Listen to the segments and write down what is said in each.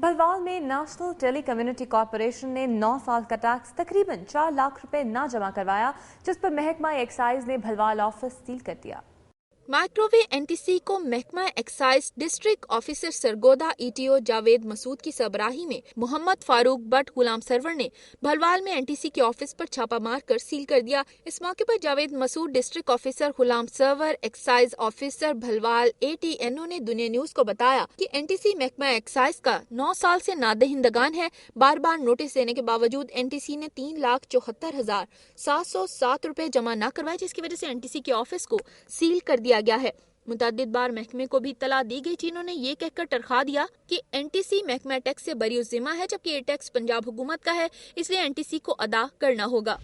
بھلوال میں نیشنل ٹیلی community corporation نے 9 سال کا ٹیکس تقریباً 4 لاکھ روپے نہ جمع کروایا، جس پر محکمہ ایکسائز نے بھلوال آفس سیل کر دیا۔ مائکروویو این ٹی سی کو محکمہ excise district officer Sargodha E T O Javed Masood کی سربراہی میں محمد فاروق بٹ غلام سرور نے بھلوال میں این ٹی سی کے آفس پر چھاپا مار کر سیل کر دیا۔ اس موقع پر Javed Masood, district officer Ghulam Sarwar, excise officer Bhalwal A T N O نے دنیا نیوز کو بتایا کہ این ٹی سی محکمہ ایکسائز کا 9 سال سے نادہندگان ہے۔ بار بار نوٹس دینے کے باوجود این ٹی سی نے 3,74,707 روپے جمع نہ کروائے، جس کی وجہ سے این ٹی سی کے آفس کو سیل کر دیا گیا ہے۔ متعدد بار محکمے کو بھی اطلاع دی گئی، جنہوں نے یہ کہہ کر ٹرخا دیا کہ این ٹی سی محکمہ ٹیکس سے بری الذمہ ہے، جبکہ یہ ٹیکس پنجاب حکومت کا ہے، اس لیے این ٹی سی کو ادا کرنا ہوگا۔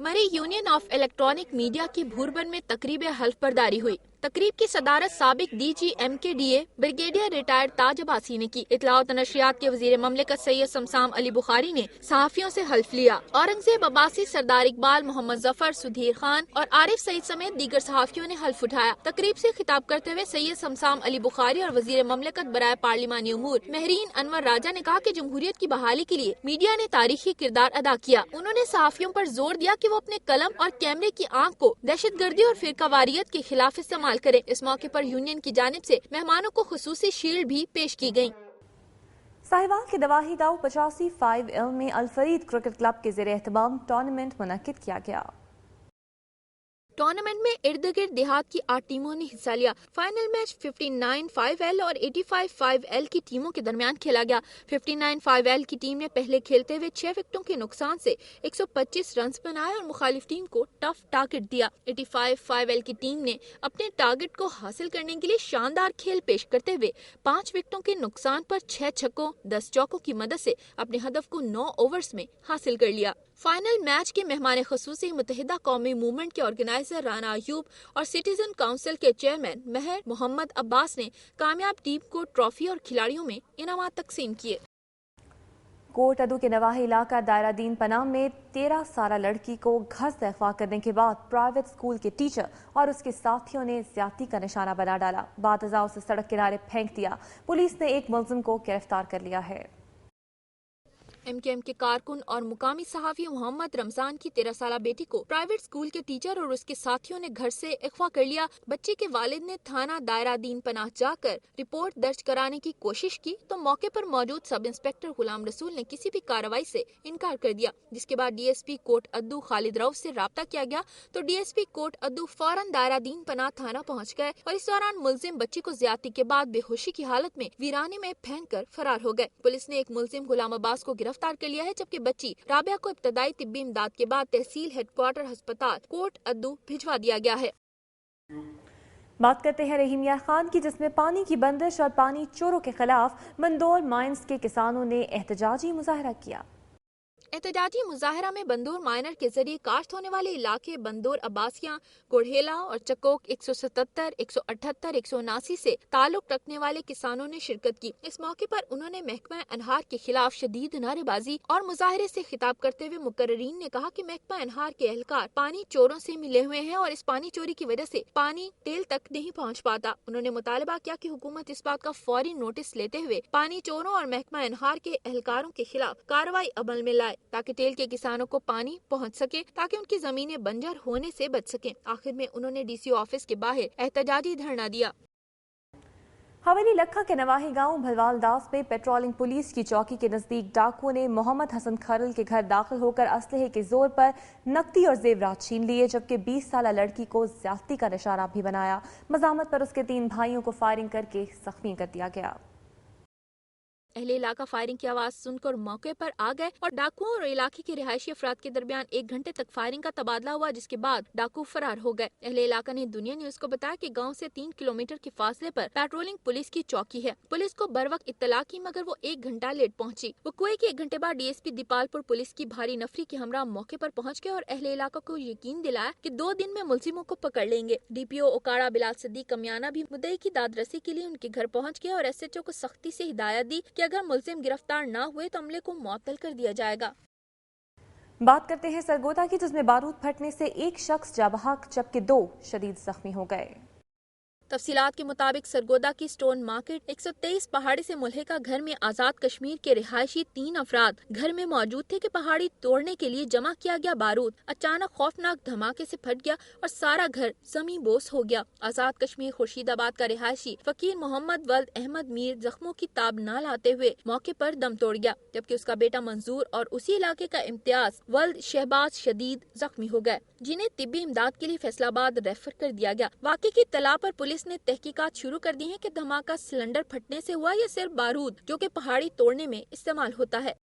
مری یونین آف الیکٹرانک میڈیا کی بھوربن میں تقریب حلف برداری ہوئی۔ تقریب کی صدارت سابق ڈی جی ایم کے ڈی اے بریگیڈیئر ریٹائرڈ تاج عباسی نے کی۔ اطلاعات و نشریات کے وزیر مملکت سید شمسام علی بخاری نے صحافیوں سے حلف لیا۔ اورنگزیب عباسی، سردار اقبال، محمد ظفر، سدھیر خان اور عارف سعید سمیت دیگر صحافیوں نے حلف اٹھایا۔ تقریب سے خطاب کرتے ہوئے سید شمسام علی بخاری اور وزیر مملکت برائے پارلیمانی امور مہرین انور راجہ نے کہا کہ جمہوریت کی بحالی کے لیے میڈیا نے تاریخی کردار ادا کیا۔ انہوں نے صحافیوں پر زور دیا کہ وہ اپنے قلم اور کیمرے کی آنکھ کو دہشت گردی اور فرقہ واریت کے خلاف استعمال کریں۔ اس موقع پر یونین کی جانب سے مہمانوں کو خصوصی شیلڈ بھی پیش کی گئیں۔ ساہیوال کے دواہی گاؤں 85 میں الفرید کرکٹ کلب کے زیر اہتمام ٹورنامنٹ منعقد کیا گیا۔ ٹورنامنٹ میں ارد گرد دیہات کی 8 ٹیموں نے حصہ لیا۔ فائنل میچ 59-5L اور 85-5L کی ٹیموں کے درمیان کھیلا گیا۔ 59-5L کی ٹیم نے پہلے کھیلتے ہوئے 6 وکٹوں کے نقصان سے 125 رنز بنائے اور مخالف ٹیم کو ٹف ٹارگٹ دیا۔ 85-5L کی ٹیم نے اپنے ٹارگٹ کو حاصل کرنے کے لیے شاندار کھیل پیش کرتے ہوئے 5 وکٹوں کے نقصان پر 6 چھکوں 10 چوکوں کی مدد سے اپنے ہدف کو 9 اوورز میں حاصل کر لیا۔ فائنل میچ کے مہمان خصوصی متحدہ قومی موومنٹ کے آرگنائزر رانا ایوب اور سٹیزن کونسل کے چیئرمین مہر محمد عباس نے کامیاب ٹیم کو ٹرافی اور کھلاڑیوں میں انعامات تقسیم کیے۔ کوٹ ادو کے نواحی علاقہ دائرہ دین پناہ میں 13 سالہ لڑکی کو گھر سے اغوا کرنے کے بعد پرائیویٹ اسکول کے ٹیچر اور اس کے ساتھیوں نے زیادتی کا نشانہ بنا ڈالا۔ بعد ازاں اسے سڑک کنارے پھینک دیا۔ پولیس نے ایک ملزم کو گرفتار کر لیا ہے۔ ایم کیو ایم کے کارکن اور مقامی صحافی محمد رمضان کی 13 سالہ بیٹی کو پرائیویٹ اسکول کے ٹیچر اور اس کے ساتھیوں نے گھر سے اغوا کر لیا۔ بچے کے والد نے تھانہ دائرہ دین پناہ جا کر رپورٹ درج کرانے کی کوشش کی تو موقع پر موجود سب انسپکٹر غلام رسول نے کسی بھی کارروائی سے انکار کر دیا، جس کے بعد ڈی ایس پی کوٹ ادو خالد رؤف سے رابطہ کیا گیا تو ڈی ایس پی کوٹ ادو فوراً دائرہ دین پناہ تھانہ پہنچ گئے اور اس دوران ملزم بچی کو زیادتی کے بعد بے ہوشی کی حالت میں ویرانے میں پھینک کر فرار ہو گئے۔ پولیس نے ایک ملزم غلام عباس کو گرفتار کر لیا ہے، جبکہ بچی رابعہ کو ابتدائی طبی امداد کے بعد تحصیل ہیڈ کوارٹر ہسپتال کوٹ ادو بھجوا دیا گیا ہے۔ بات کرتے ہیں رحیم یار خان کی، جس میں پانی کی بندش اور پانی چوروں کے خلاف مندور مائنز کے کسانوں نے احتجاجی مظاہرہ کیا۔ احتجاجی مظاہرہ میں بندور مائنر کے ذریعے کاشت ہونے والے علاقے بندور عباسیاں، گڑھیلا اور چکوک 177، 178، 179 سے تعلق رکھنے والے کسانوں نے شرکت کی۔ اس موقع پر انہوں نے محکمہ انہار کے خلاف شدید نعرے بازی اور مظاہرے سے خطاب کرتے ہوئے مقررین نے کہا کہ محکمہ انہار کے اہلکار پانی چوروں سے ملے ہوئے ہیں اور اس پانی چوری کی وجہ سے پانی ٹیل تک نہیں پہنچ پاتا۔ انہوں نے مطالبہ کیا کہ حکومت اس بات کا فوری نوٹس لیتے ہوئے پانی چوروں اور محکمہ انہار کے اہلکاروں کے خلاف کارروائی عمل میں لائے تاکہ ٹیل کے کسانوں کو پانی پہنچ سکے، تاکہ ان کی زمینیں بنجر ہونے سے بچ سکیں۔ آخر میں انہوں نے ڈی سی او آفس کے باہر احتجاجی دھرنا دیا۔ حویلی لکھا کے نواحی گاؤں بھلوال داس میں پیٹرولنگ پولیس کی چوکی کے نزدیک ڈاکوؤں نے محمد حسن کھرل کے گھر داخل ہو کر اسلحے کے زور پر نقدی اور زیورات چھین لیے، جبکہ 20 سالہ لڑکی کو زیادتی کا نشانہ بھی بنایا۔ مزاحمت پر اس کے 3 بھائیوں کو فائرنگ کر کے زخمی کر دیا گیا۔ اہل علاقہ فائرنگ کی آواز سن کر موقع پر آ گئے اور ڈاکوؤں اور علاقے کے رہائشی افراد کے درمیان 1 گھنٹے تک فائرنگ کا تبادلہ ہوا، جس کے بعد ڈاکو فرار ہو گئے۔ اہل علاقہ نے دنیا نیوز کو بتایا کہ گاؤں سے 3 کلومیٹر کے فاصلے پر پیٹرولنگ پولیس کی چوکی ہے۔ پولیس کو بروقت اطلاع کی مگر وہ 1 گھنٹہ لیٹ پہنچی۔ وقوعے کے 1 گھنٹے بعد ڈی ایس پی دیپال پور پولیس کی بھاری نفری کے ہمراہ موقع پر پہنچ گئے اور اہل علاقہ کو یقین دلایا کہ 2 دن میں ملزموں کو پکڑ لیں گے۔ ڈی پی او اوکاڑا بلال صدیق کمیانہ بھی مدعی کی داد رسی کے لیے ان کے گھر پہنچ گئے اور ایس ایچ او کو سختی سے ہدایت دی کہ اگر ملزم گرفتار نہ ہوئے تو عملے کو معطل کر دیا جائے گا۔ بات کرتے ہیں سرگودا کی، جس میں بارود پھٹنے سے 1 شخص جاں بحق جبکہ 2 شدید زخمی ہو گئے۔ तफसीलात के मुताबिक सरगोदा की स्टोन मार्केट 123 पहाड़ी से मुल्हिका घर में आजाद कश्मीर के रिहायशी 3 अफराद घर में मौजूद थे कि पहाड़ी तोड़ने के लिए जमा किया गया बारूद अचानक खौफनाक धमाके से फट गया और सारा घर जमी बोस हो गया। आजाद कश्मीर खुर्शीदाबाद का रिहायशी फकीर मोहम्मद वल्द अहमद मीर जख्मों की ताब न लाते हुए मौके पर दम तोड़ गया, जबकि उसका बेटा मंजूर और उसी इलाके का इम्तियाज वल्द शहबाज शदीद जख्मी हो गए, जिन्हें तिब्बी इमदाद के लिए फैसलाबाद रेफर कर दिया गया। वाक़े की इत्तला पर पुलिस ने तहकीकात शुरू कर दी है कि धमाका सिलेंडर फटने से हुआ या सिर्फ बारूद जो कि पहाड़ी तोड़ने में इस्तेमाल होता है।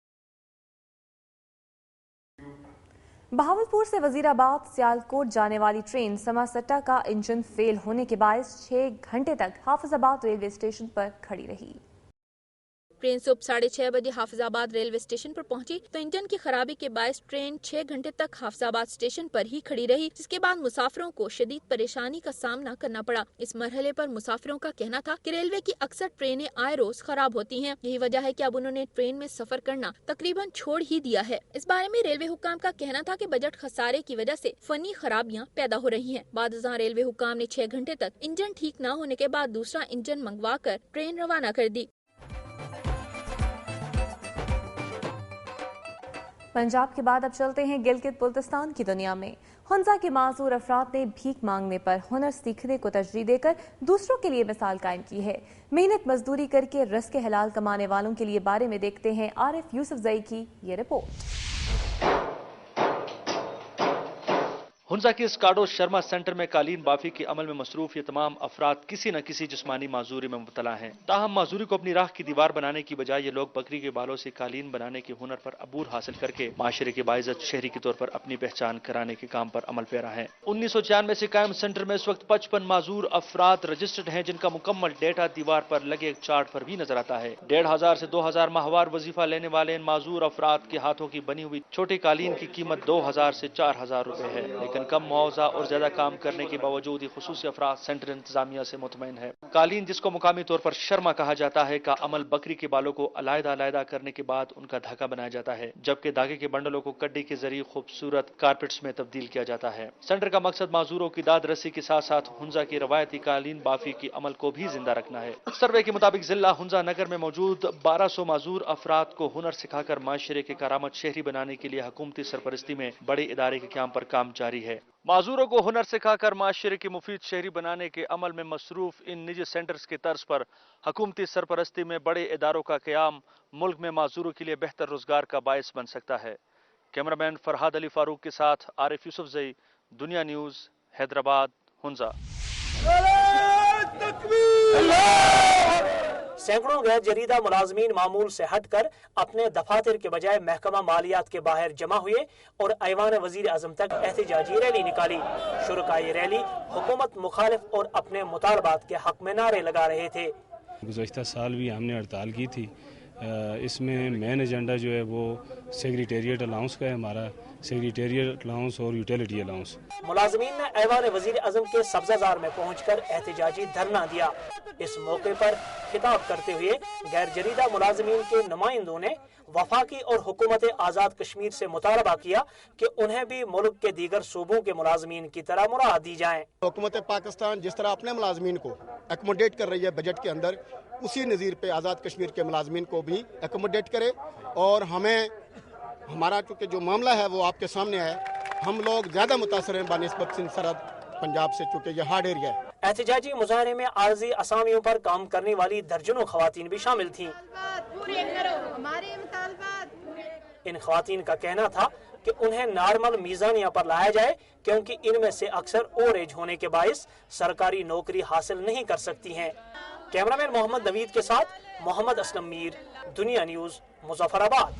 बहावलपुर से वजीराबाद सियालकोट जाने वाली ट्रेन समासट्टा का इंजन फेल होने के बायस 6 घंटे तक हाफिजाबाद रेलवे स्टेशन पर खड़ी रही। ट्रेन सुबह 6:30 बजे हाफिजाबाद रेलवे स्टेशन पर पहुंची तो इंजन की खराबी के बायस ट्रेन 6 घंटे तक हाफिजाबाद स्टेशन पर ही खड़ी रही, जिसके बाद मुसाफिरों को शदीद परेशानी का सामना करना पड़ा। इस मरहले पर मुसाफिरों का कहना था कि रेलवे की अक्सर ट्रेनें आए रोज खराब होती हैं, यही वजह है कि अब उन्होंने ट्रेन में सफर करना तकरीबन छोड़ ही दिया है। इस बारे में रेलवे हुक्काम का कहना था कि बजट खसारे की वजह से फनी खराबियां पैदा हो रही हैं। बादशाह रेलवे हुक्काम ने 6 घंटे तक इंजन ठीक न होने के बाद दूसरा इंजन मंगवा कर ट्रेन रवाना कर दी। पंजाब के बाद अब चलते हैं गिलगित बुल्तिस्तान की दुनिया में। हुंजा के माजूर अफराद ने भीख मांगने पर हुनर सीखने को तरजीह देकर दूसरों के लिए मिसाल कायम की है। मेहनत मजदूरी करके रिज़्क़ हलाल कमाने वालों के लिए बारे में देखते हैं आरिफ यूसुफजई की ये रिपोर्ट। हुंजा के स्काडो शर्मा सेंटर में कालीन बाफी के अमल में मसरूफ ये तमाम अफराद किसी न किसी जिस्मानी माजूरी में मुब्तला हैं। ताहम माजूरी को अपनी राह की दीवार बनाने की बजाय ये लोग बकरी के बालों से कालीन बनाने के हुनर पर अबूर हासिल करके माशरे के बाइज़्ज़त शहरी के तौर पर अपनी पहचान कराने के काम पर अमल पैरा है। 1996 से कायम सेंटर में इस वक्त 55 माजूर अफराद रजिस्टर्ड हैं, जिनका मुकम्मल डेटा दीवार पर लगे एक चार्ट पर भी नजर आता है। 1500 से 2000 माहवार वजीफा लेने वाले इन माजूर अफराद के हाथों की बनी हुई छोटी कालीन की कीमत 2000 से 4000 रुपए है, लेकिन कम मुआवजा और ज्यादा काम करने के बावजूद ही खुसूसी अफराद सेंटर इंतजामिया से मुतमईन है। कालीन, जिसको मुकामी तौर पर शर्मा कहा जाता है, का अमल बकरी के बालों को अलग-अलग करने के बाद उनका धागा बनाया जाता है, जबकि धागे के बंडलों को कड्डी के जरिए खूबसूरत कारपेट्स में तब्दील किया जाता है। सेंटर का मकसद माजूरों की दाद रस्सी के साथ साथ हुंजा की रवायती कालीन बाफी की अमल को भी जिंदा रखना है। सर्वे के मुताबिक जिला हुंजा नगर में मौजूद 1200 माजूर अफराद को हुनर सिखाकर माशरे के करामत शहरी बनाने के लिए हुकूमती सरपरस्ती में बड़े इदारे के क्याम पर काम जारी है। माजूरों को हुनर सिखाकर माशरे की मुफीद शहरी बनाने के अमल में मसरूफ इन निजी सेंटर्स के तर्ज पर हुकूमती सरपरस्ती में बड़े इदारों का क़याम मुल्क में माजूरों के लिए बेहतर रोजगार का बायस बन सकता है। कैमरामैन फरहाद अली फारूक के साथ आरिफ यूसुफजई, दुनिया न्यूज़, हैदराबाद, हुंजा। सैकड़ों गैर जरीदा मुलाजमीन मामूल से हटकर अपने दफातर के बजाय महकमा मालियात के बाहर जमा हुए और ऐवान वजीर आजम तक एहतजाजी रैली निकाली। शुरका ये रैली हुकूमत मुखालिफ और अपने मुतालबात के हक में नारे लगा रहे थे। गुज़श्ता साल भी हमने हड़ताल की थी। इसमें मेन एजेंडा जो है वो सेक्रेटेरिएट अलाउंस का है, हमारा सेक्रेटेरिएट अलाउंस और यूटिलिटी अलाउंस। मुलाजमीन ने ऐवान वजीर आजम के सब्जाजार में पहुंचकर एहतजाजी धरना दिया। इस मौके पर खिताब करते हुए गैर जरीदा मुलाजमीन के नुमाइंदों ने वफाकी और हुकूमत आज़ाद कश्मीर से मुतालबा किया कि उन्हें भी मुल्क के दीगर सूबों के मुलाजमीन की तरह मुराद दी जाए। हुकूमत पाकिस्तान जिस तरह अपने मुलाजमीन को एकोमोडेट कर रही है बजट के अंदर, उसी नज़ीर पे आज़ाद कश्मीर के मुलाजमीन को भी एकोमोडेट करे। और हमारा चूँकि जो मामला है वो आपके सामने है, हम लोग ज़्यादा मुतासर हैं बानिस्बत सिंध सरहद पंजाब से, चूँकि ये हार्ड एरिया है। एहतजाजी मुजाहरे में आर्जी असामियों पर काम करने वाली दर्जनों खवातीन भी शामिल थीं। इन खवातीन का कहना था कि उन्हें नॉर्मल मीज़ानिया पर लाया जाए, क्योंकि इनमें से अक्सर ओवर एज होने के बायस सरकारी नौकरी हासिल नहीं कर सकती हैं। कैमरामैन मोहम्मद नवीद के साथ मोहम्मद असलम मीर, दुनिया न्यूज़, मुजफ्फराबाद।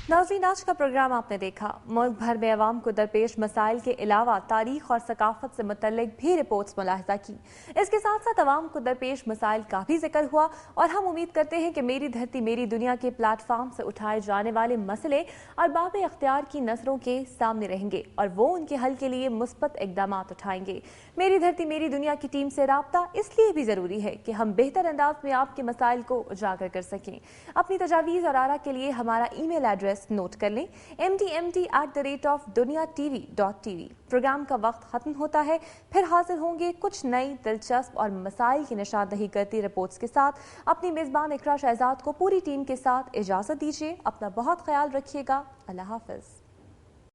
नाज़रीन, आज का प्रोग्राम आपने देखा। मुल्क भर में अवाम को दरपेश मसाइल के अलावा तारीख और सकाफत से मुतल्लिक भी रिपोर्ट्स मुलाहिजा की। इसके साथ साथ अवाम को दरपेश मसाइल का भी जिक्र हुआ और हम उम्मीद करते हैं कि मेरी धरती मेरी दुनिया के प्लेटफॉर्म से उठाए जाने वाले मसले अरबाब इख्तियार की नज़रों के सामने रहेंगे और वो उनके हल के लिए मुस्बत इक़दाम उठाएंगे। मेरी धरती मेरी दुनिया की टीम से राब्ता इसलिए भी ज़रूरी है कि हम बेहतर अंदाज में आपके मसाइल को उजागर कर सकें। अपनी तजावीज़ और आरा के लिए हमारा ईमेल एड्रेस एड्रेस नोट कर लें, mdmt@duniatv.tv। प्रोग्राम का वक्त खत्म होता है, फिर हाजिर होंगे कुछ नई दिलचस्प और मसाइल की निशानदही करती रिपोर्ट्स के साथ। अपनी मेजबान इकरा शहजाद को पूरी टीम के साथ इजाजत दीजिए। अपना बहुत ख्याल रखिएगा। अल्लाह हाफिज।